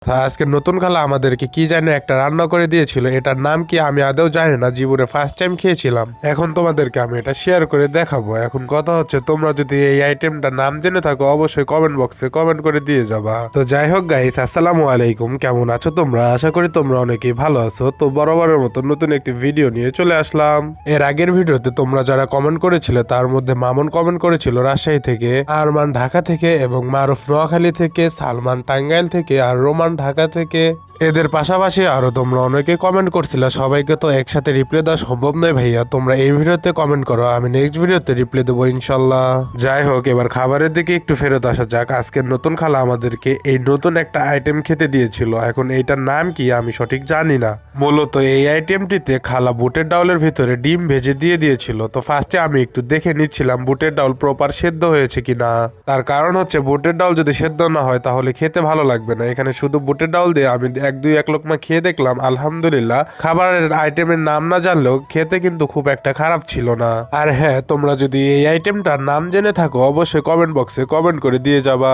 আজকে নতুন খালা আমাদেরকে কি জানি একটা রান্না করে দিয়েছিল, এটার নাম কি আমি আদৌ জানি না, জীবনে ফার্স্ট টাইম খেয়েছিলাম। এখন তোমাদেরকে আমি এটা শেয়ার করে দেখাবো। এখন কথা হচ্ছে, তোমরা যদি এই আইটেমটার নাম জেনে থাকো অবশ্যই কমেন্ট বক্সে কমেন্ট করে দিয়ে যাবা। তো যাই হোক গাইস, আসসালামু আলাইকুম, কেমন আছো তোমরা? আশা করি তোমরা অনেকেই ভালো আছো। তো বরাবরের মতো নতুন একটি ভিডিও নিয়ে চলে আসলাম। এর আগের ভিডিওতে তোমরা যারা কমেন্ট করেছিলে তার মধ্যে মামুন কমেন্ট করেছিল রাজশাহী থেকে, আরমান ঢাকা থেকে এবং মারুফ নোয়াখালী থেকে, সালমান টাঙ্গাইল থেকে আর রোমান ঢাকা থেকে। এদের পাশাপাশি আরো তোমরা অনেকে কমেন্ট করছিলে, সবাইকে তো একসাথে রিপ্লাই দেওয়া সম্ভব নয় ভাইয়া। তোমরা এই ভিডিওতে কমেন্ট করো, আমি নেক্সট ভিডিওতে রিপ্লাই দেবো ইনশাল্লাহ। যাই হোক, এবার খাবারের দিকে একটু ফেরত আসা যাক। আজকের নতুন খালা আমাদেরকে এই নতুন একটা আইটেম খেতে দিয়েছিল। এখন এইটার নাম কি আমি সঠিক জানি না। মূলত এই আইটেমটিতে খালা বুটের ডাউলের ভিতরে ডিম ভেজে দিয়ে দিয়েছিল। তো ফার্স্টে আমি একটু দেখে নিচ্ছিলাম বুটের ডাউল প্রপার সেদ্ধ হয়েছে কিনা। তার কারণ হচ্ছে বুটের ডাউল যদি সেদ্ধ না হয় তাহলে খেতে ভালো লাগবে না। এখানে শুধু বুটের ডাউল দিয়ে আমি এক লোকমা খেয়ে দেখলাম, আলহামদুলিল্লাহ। খাবারের আইটেমের নাম না জানলেও খেতে কিন্তু খুব একটা খারাপ ছিল না। আর হ্যাঁ, তোমরা যদি এই আইটেমটার নাম জেনে থাকো অবশ্যই কমেন্ট বক্সে কমেন্ট করে দিয়ে যাবা।